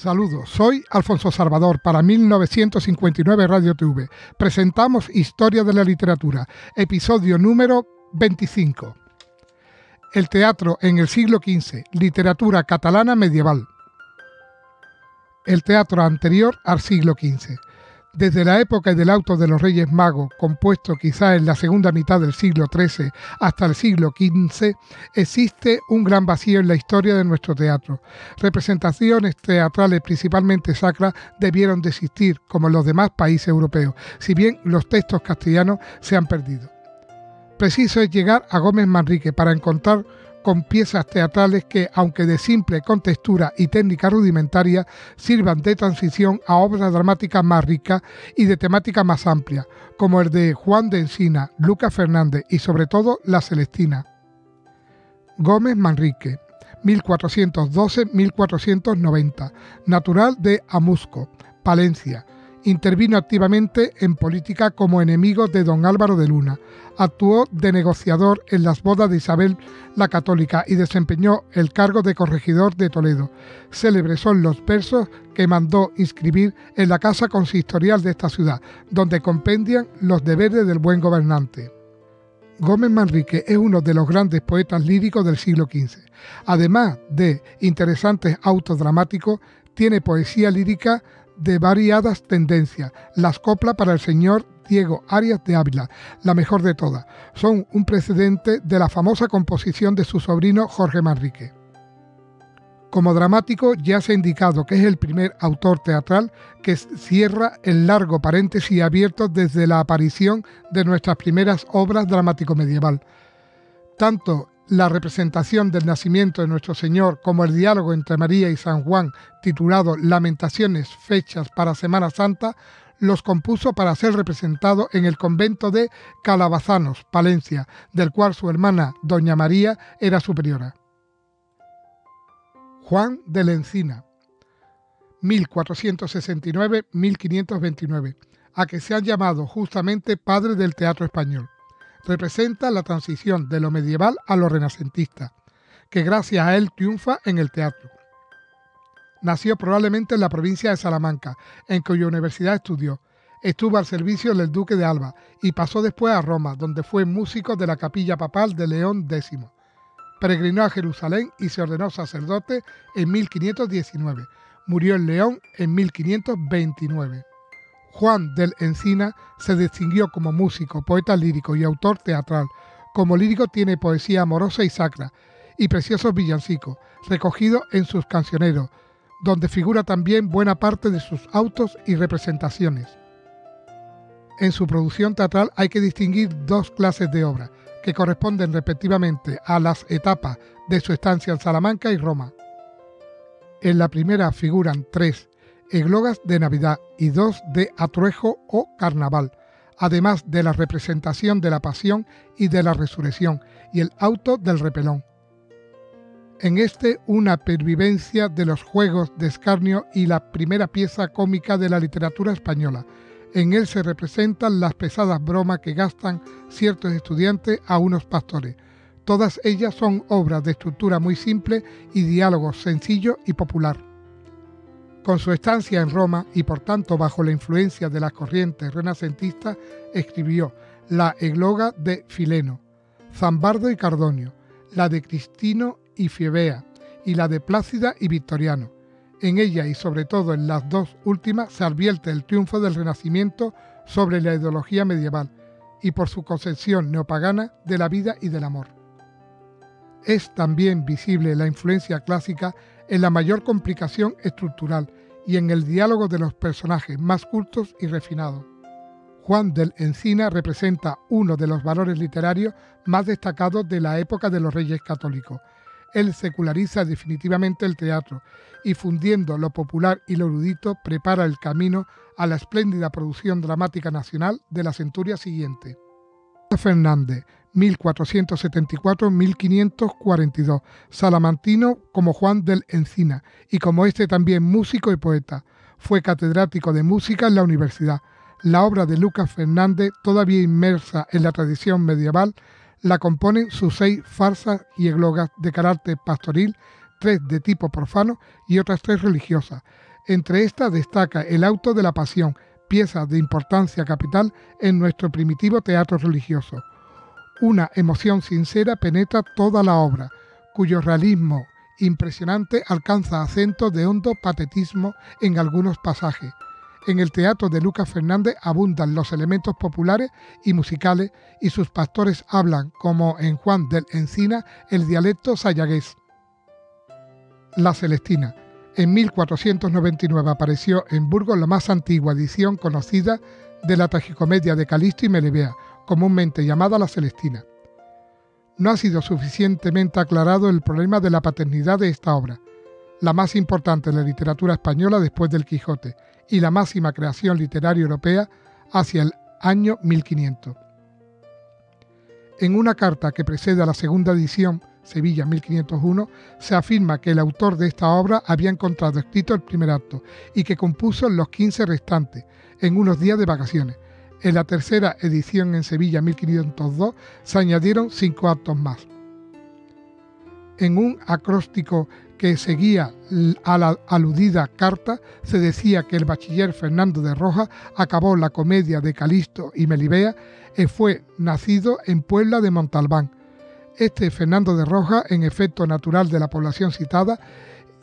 Saludos, soy Alfonso Salvador para 1959 Radio TV. Presentamos Historia de la Literatura, episodio número 25. El teatro en el siglo XV, literatura catalana medieval. El teatro anterior al siglo XV. Desde la época del auto de los Reyes Magos, compuesto quizá en la segunda mitad del siglo XIII hasta el siglo XV, existe un gran vacío en la historia de nuestro teatro. Representaciones teatrales, principalmente sacras, debieron de existir, como en los demás países europeos, si bien los textos castellanos se han perdido. Preciso es llegar a Gómez Manrique para encontrar con piezas teatrales que, aunque de simple contextura y técnica rudimentaria, sirvan de transición a obras dramáticas más ricas y de temática más amplia, como el de Juan de Encina, Lucas Fernández y sobre todo La Celestina. Gómez Manrique, 1412-1490, natural de Amusco, Palencia. Intervino activamente en política como enemigo de don Álvaro de Luna. Actuó de negociador en las bodas de Isabel la Católica y desempeñó el cargo de corregidor de Toledo. Célebres son los versos que mandó inscribir en la casa consistorial de esta ciudad, donde compendian los deberes del buen gobernante. Gómez Manrique es uno de los grandes poetas líricos del siglo XV. Además de interesantes autos dramáticos, tiene poesía lírica de variadas tendencias. Las coplas para el señor Diego Arias de Ávila, la mejor de todas, son un precedente de la famosa composición de su sobrino Jorge Manrique. Como dramático ya se ha indicado que es el primer autor teatral que cierra el largo paréntesis abierto desde la aparición de nuestras primeras obras dramático-medieval. Tanto la representación del nacimiento de nuestro Señor como el diálogo entre María y San Juan, titulado Lamentaciones fechas para Semana Santa, los compuso para ser representado en el convento de Calabazanos, Palencia, del cual su hermana doña María era superiora. Juan de la Encina, 1469-1529, a que se han llamado justamente padre del teatro español. Representa la transición de lo medieval a lo renacentista, que gracias a él triunfa en el teatro. Nació probablemente en la provincia de Salamanca, en cuya universidad estudió. Estuvo al servicio del duque de Alba y pasó después a Roma, donde fue músico de la capilla papal de León X. Peregrinó a Jerusalén y se ordenó sacerdote en 1519. Murió en León en 1529. Juan del Encina se distinguió como músico, poeta lírico y autor teatral. Como lírico tiene poesía amorosa y sacra, y preciosos villancicos, recogidos en sus cancioneros, donde figura también buena parte de sus autos y representaciones. En su producción teatral hay que distinguir dos clases de obras, que corresponden respectivamente a las etapas de su estancia en Salamanca y Roma. En la primera figuran 3 eglogas de Navidad y 2 de Atruejo o Carnaval, además de la representación de la Pasión y de la Resurrección y el auto del Repelón. En este, una pervivencia de los juegos de escarnio y la primera pieza cómica de la literatura española. En él se representan las pesadas bromas que gastan ciertos estudiantes a unos pastores. Todas ellas son obras de estructura muy simple y diálogos sencillo y popular. Con su estancia en Roma y por tanto bajo la influencia de las corrientes renacentistas, escribió la Egloga de Fileno, Zambardo y Cardonio, la de Cristino y Fiebea y la de Plácida y Victoriano. En ella y sobre todo en las dos últimas se advierte el triunfo del Renacimiento sobre la ideología medieval y por su concepción neopagana de la vida y del amor. Es también visible la influencia clásica en la mayor complicación estructural y en el diálogo de los personajes más cultos y refinados. Juan del Encina representa uno de los valores literarios más destacados de la época de los Reyes Católicos. Él seculariza definitivamente el teatro y, fundiendo lo popular y lo erudito, prepara el camino a la espléndida producción dramática nacional de la centuria siguiente. Fernández, 1474-1542, salamantino como Juan del Encina y como este también músico y poeta. Fue catedrático de música en la universidad. La obra de Lucas Fernández, todavía inmersa en la tradición medieval, la componen sus 6 farsas y eglogas de carácter pastoril, 3 de tipo profano y otras 3 religiosas. Entre estas destaca el Auto de la Pasión, pieza de importancia capital en nuestro primitivo teatro religioso. Una emoción sincera penetra toda la obra, cuyo realismo impresionante alcanza acentos de hondo patetismo en algunos pasajes. En el teatro de Lucas Fernández abundan los elementos populares y musicales y sus pastores hablan, como en Juan del Encina, el dialecto sayagués. La Celestina. En 1499 apareció en Burgos la más antigua edición conocida de la tragicomedia de Calisto y Melibea, comúnmente llamada La Celestina. No ha sido suficientemente aclarado el problema de la paternidad de esta obra, la más importante de la literatura española después del Quijote y la máxima creación literaria europea hacia el año 1500. En una carta que precede a la segunda edición, Sevilla 1501, se afirma que el autor de esta obra había encontrado escrito el primer acto y que compuso los 15 restantes en unos días de vacaciones. En la tercera edición en Sevilla 1502 se añadieron 5 actos más. En un acróstico que seguía a la aludida carta se decía que el bachiller Fernando de Rojas acabó la comedia de Calisto y Melibea y fue nacido en Puebla de Montalbán. Este Fernando de Rojas, en efecto natural de la población citada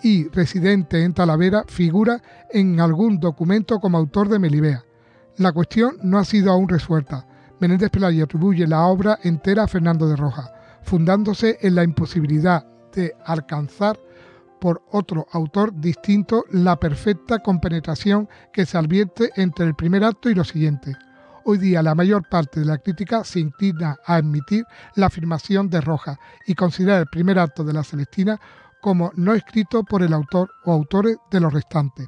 y residente en Talavera, figura en algún documento como autor de Melibea. La cuestión no ha sido aún resuelta. Menéndez Pelayo atribuye la obra entera a Fernando de Rojas, fundándose en la imposibilidad de alcanzar por otro autor distinto la perfecta compenetración que se advierte entre el primer acto y los siguientes. Hoy día la mayor parte de la crítica se inclina a admitir la afirmación de Rojas y considera el primer acto de la Celestina como no escrito por el autor o autores de los restantes.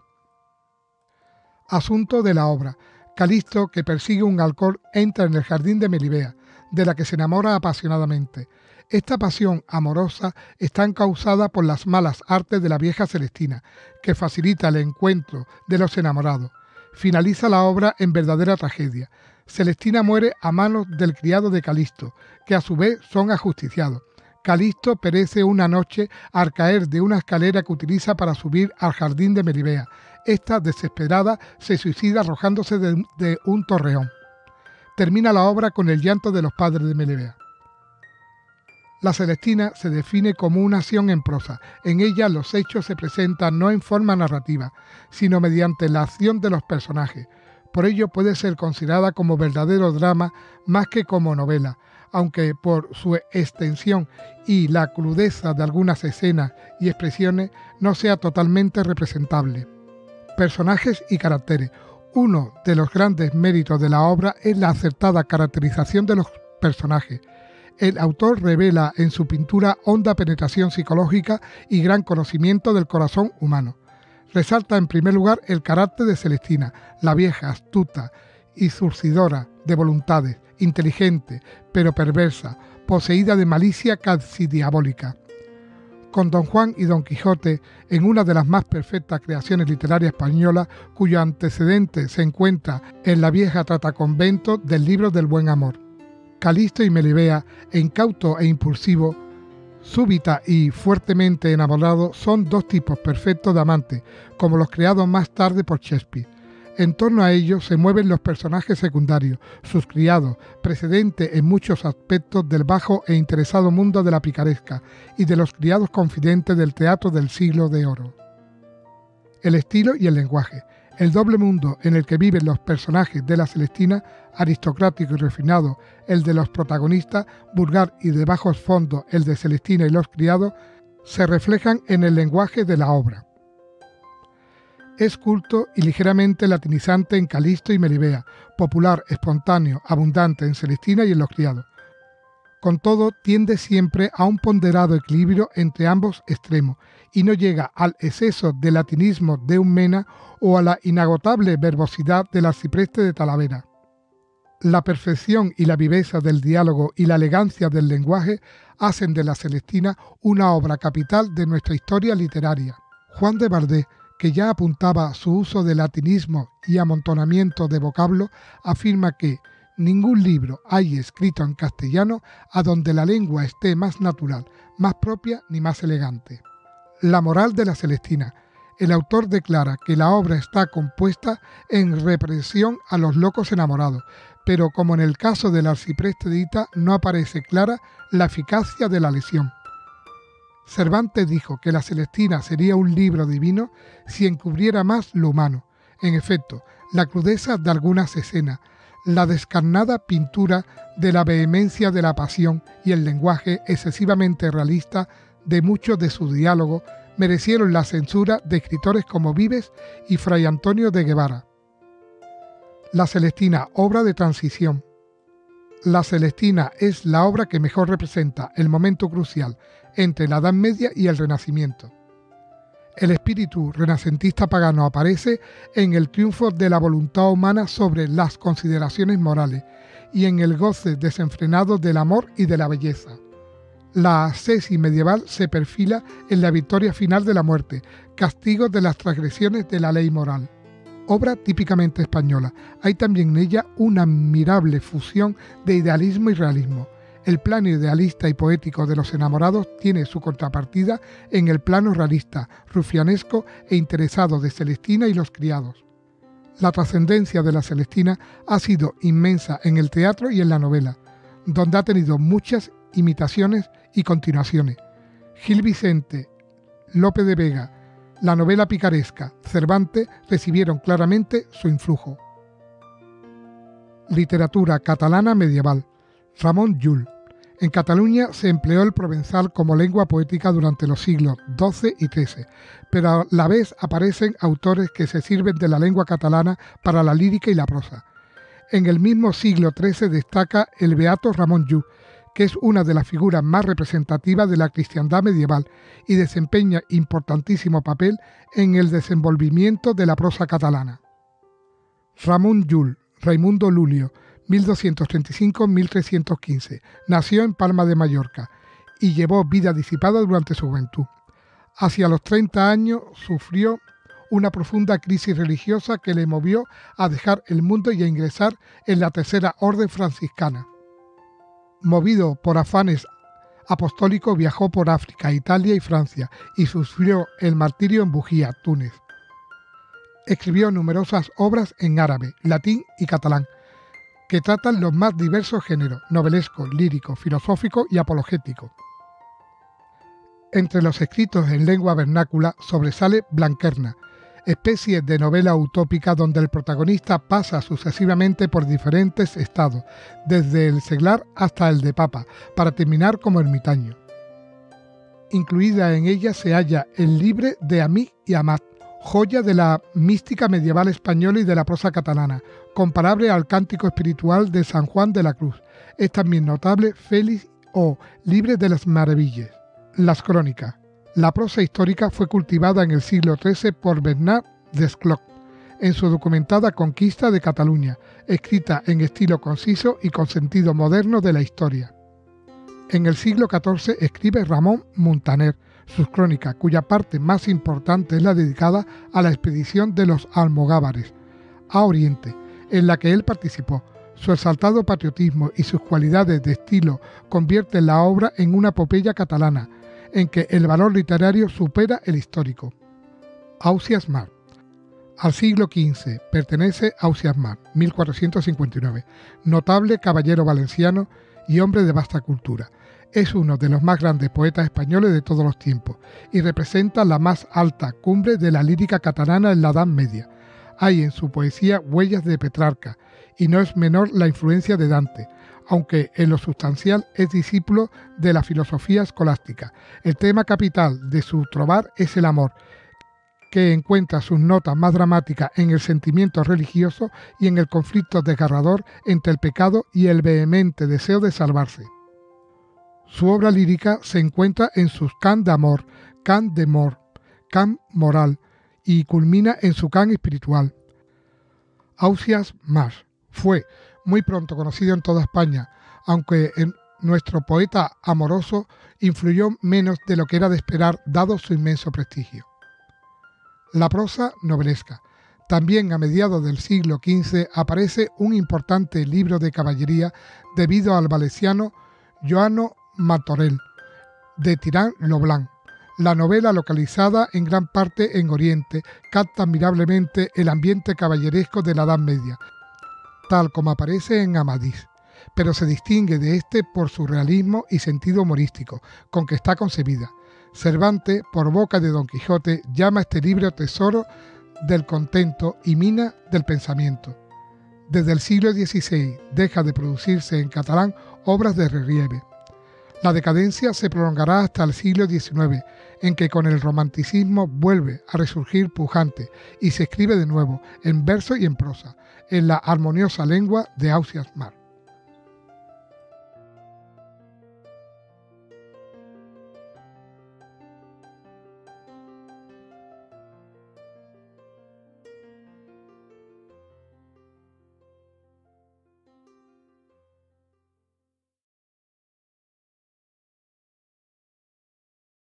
Asunto de la obra. Calisto, que persigue un halcón, entra en el jardín de Melibea, de la que se enamora apasionadamente. Esta pasión amorosa está encausada por las malas artes de la vieja Celestina, que facilita el encuentro de los enamorados. Finaliza la obra en verdadera tragedia. Celestina muere a manos del criado de Calisto, que a su vez son ajusticiados. Calisto perece una noche al caer de una escalera que utiliza para subir al jardín de Melibea. Esta, desesperada, se suicida arrojándose de un torreón. Termina la obra con el llanto de los padres de Melibea. La Celestina se define como una acción en prosa. En ella los hechos se presentan no en forma narrativa, sino mediante la acción de los personajes. Por ello puede ser considerada como verdadero drama más que como novela, aunque por su extensión y la crudeza de algunas escenas y expresiones no sea totalmente representable. Personajes y caracteres. Uno de los grandes méritos de la obra es la acertada caracterización de los personajes. El autor revela en su pintura honda penetración psicológica y gran conocimiento del corazón humano. Resalta en primer lugar el carácter de Celestina, la vieja, astuta y zurcidora de voluntades, inteligente, pero perversa, poseída de malicia casi diabólica. Con Don Juan y Don Quijote, en una de las más perfectas creaciones literarias españolas, cuyo antecedente se encuentra en la vieja trataconvento del libro del buen amor. Calisto y Melibea, incauto e impulsivo, súbita y fuertemente enamorado, son dos tipos perfectos de amantes, como los creados más tarde por Shakespeare. En torno a ellos se mueven los personajes secundarios, sus criados, precedentes en muchos aspectos del bajo e interesado mundo de la picaresca y de los criados confidentes del teatro del siglo de oro. El estilo y el lenguaje. El doble mundo en el que viven los personajes de la Celestina, aristocrático y refinado, el de los protagonistas, vulgar y de bajos fondos, el de Celestina y los criados, se reflejan en el lenguaje de la obra. Es culto y ligeramente latinizante en Calisto y Melibea, popular, espontáneo, abundante en Celestina y en los criados. Con todo, tiende siempre a un ponderado equilibrio entre ambos extremos y no llega al exceso de latinismo de un Mena o a la inagotable verbosidad del arcipreste de Talavera. La perfección y la viveza del diálogo y la elegancia del lenguaje hacen de la Celestina una obra capital de nuestra historia literaria. Juan de Valdés, que ya apuntaba su uso de latinismo y amontonamiento de vocablos, afirma que ningún libro hay escrito en castellano a donde la lengua esté más natural, más propia ni más elegante. La moral de la Celestina. El autor declara que la obra está compuesta en represión a los locos enamorados, pero como en el caso del arcipreste de Ita, no aparece clara la eficacia de la lesión. Cervantes dijo que la Celestina sería un libro divino si encubriera más lo humano. En efecto, la crudeza de algunas escenas, la descarnada pintura de la vehemencia de la pasión y el lenguaje excesivamente realista de muchos de sus diálogos merecieron la censura de escritores como Vives y Fray Antonio de Guevara. La Celestina, obra de transición. La Celestina es la obra que mejor representa el momento crucial entre la Edad Media y el Renacimiento. El espíritu renacentista pagano aparece en el triunfo de la voluntad humana sobre las consideraciones morales y en el goce desenfrenado del amor y de la belleza. La ascesis medieval se perfila en la victoria final de la muerte, castigo de las transgresiones de la ley moral. Obra típicamente española, hay también en ella una admirable fusión de idealismo y realismo. El plano idealista y poético de los enamorados tiene su contrapartida en el plano realista, rufianesco e interesado de Celestina y los criados. La trascendencia de la Celestina ha sido inmensa en el teatro y en la novela, donde ha tenido muchas imitaciones y continuaciones. Gil Vicente, Lope de Vega, la novela picaresca, Cervantes recibieron claramente su influjo. Literatura catalana medieval. Ramon Llull. En Cataluña se empleó el provenzal como lengua poética durante los siglos XII y XIII, pero a la vez aparecen autores que se sirven de la lengua catalana para la lírica y la prosa. En el mismo siglo XIII destaca el beato Ramon Llull, que es una de las figuras más representativas de la cristiandad medieval y desempeña importantísimo papel en el desenvolvimiento de la prosa catalana. Ramon Llull, Raimundo Lulio, 1235-1315, nació en Palma de Mallorca y llevó vida disipada durante su juventud. Hacia los 30 años sufrió una profunda crisis religiosa que le movió a dejar el mundo y a ingresar en la Tercera Orden Franciscana. Movido por afanes apostólicos, viajó por África, Italia y Francia y sufrió el martirio en Bujía, Túnez. Escribió numerosas obras en árabe, latín y catalán, que tratan los más diversos géneros, novelesco, lírico, filosófico y apologético. Entre los escritos en lengua vernácula sobresale Blanquerna, especie de novela utópica donde el protagonista pasa sucesivamente por diferentes estados, desde el seglar hasta el de papa, para terminar como ermitaño. Incluida en ella se halla El Libre de Amic y Amat, joya de la mística medieval española y de la prosa catalana, comparable al cántico espiritual de San Juan de la Cruz. Es también notable Félix o Libre de las Maravillas. Las crónicas. La prosa histórica fue cultivada en el siglo XIII por Bernat Desclot, en su documentada Conquista de Cataluña, escrita en estilo conciso y con sentido moderno de la historia. En el siglo XIV escribe Ramón Muntaner sus crónicas, cuya parte más importante es la dedicada a la expedición de los almogávares a Oriente, en la que él participó. Su exaltado patriotismo y sus cualidades de estilo convierten la obra en una epopeya catalana, en que el valor literario supera el histórico. Ausiàs March. Al siglo XV pertenece Ausiàs March, 1459, notable caballero valenciano y hombre de vasta cultura. Es uno de los más grandes poetas españoles de todos los tiempos y representa la más alta cumbre de la lírica catalana en la Edad Media. Hay en su poesía huellas de Petrarca y no es menor la influencia de Dante, aunque en lo sustancial es discípulo de la filosofía escolástica. El tema capital de su trovar es el amor, que encuentra sus notas más dramáticas en el sentimiento religioso y en el conflicto desgarrador entre el pecado y el vehemente deseo de salvarse. Su obra lírica se encuentra en sus cants d'amor, cant de mort, cant moral y culmina en su cant espiritual. Ausiàs March fue muy pronto conocido en toda España, aunque en nuestro poeta amoroso influyó menos de lo que era de esperar dado su inmenso prestigio. La prosa novelesca. También a mediados del siglo XV aparece un importante libro de caballería debido al valenciano Joano Martorell, de Tirant lo Blanc. La novela, localizada en gran parte en Oriente, capta admirablemente el ambiente caballeresco de la Edad Media, tal como aparece en Amadís, pero se distingue de este por su realismo y sentido humorístico, con que está concebida. Cervantes, por boca de Don Quijote, llama a este libro tesoro del contento y mina del pensamiento. Desde el siglo XVI deja de producirse en catalán obras de relieve. La decadencia se prolongará hasta el siglo XIX, en que con el romanticismo vuelve a resurgir pujante y se escribe de nuevo, en verso y en prosa, en la armoniosa lengua de Ausiàs Marc.